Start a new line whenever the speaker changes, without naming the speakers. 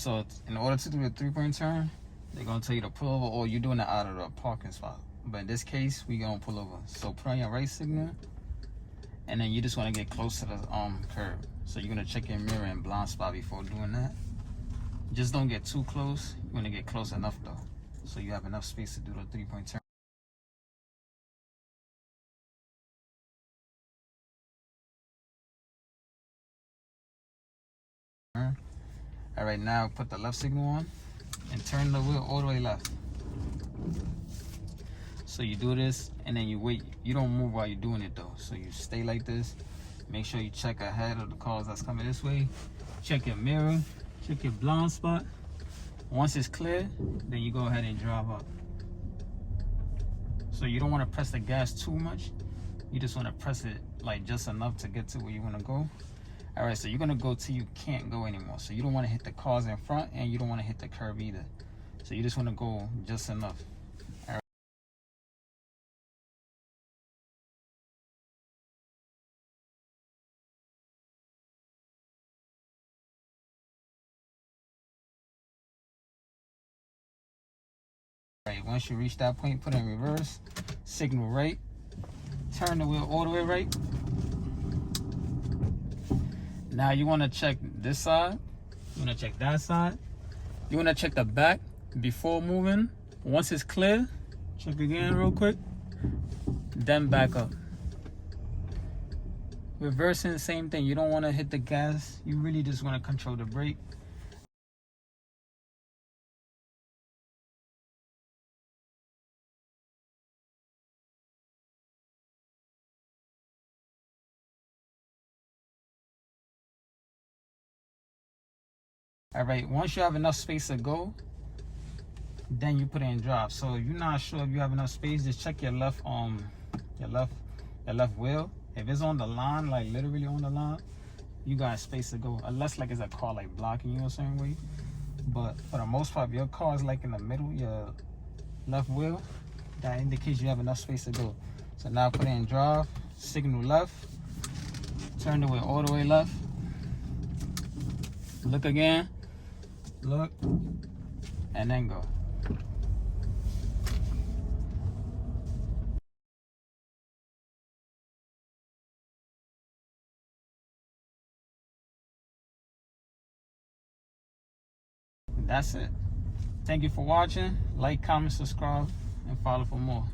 So in order to do the 3-point turn, they're gonna tell you to pull over, or you're doing it out of the parking spot. But in this case, we gonna pull over. So put on your right signal, and then you just wanna get close to the curb. So you're gonna check your mirror and blind spot before doing that. Just don't get too close. You wanna get close enough though, so you have enough space to do the 3-point turn. All right, now put the left signal on and turn the wheel all the way left. So you do this and then you wait. You don't move while you're doing it though. So you stay like this. Make sure you check ahead of the cars that's coming this way. Check your mirror, check your blind spot. Once it's clear, then you go ahead and drive up. So you don't want to press the gas too much. You just want to press it like just enough to get to where you want to go. All right, so you're gonna go till you can't go anymore. So you don't want to hit the cars in front, and you don't want to hit the curb either. So you just want to go just enough. All right, once you reach that point, put in reverse, signal right, turn the wheel all the way right. Now you want to check this side, you want to check that side, you want to check the back before moving. Once it's clear, check again real quick, then back up. Reversing, same thing. You don't want to hit the gas, you really just want to control the brake. All right, once you have enough space to go, then you put it in drive. So if you're not sure if you have enough space, just check your left your left wheel. If it's on the line, like literally on the line, you got space to go. Unless like it's a car like blocking you a certain way. But for the most part, if your car is like in the middle, your left wheel, that indicates you have enough space to go. So now put it in drive, signal left, turn the wheel all the way left, look again, look, and then go. That's it. Thank you for watching. Like, comment, subscribe, and follow for more.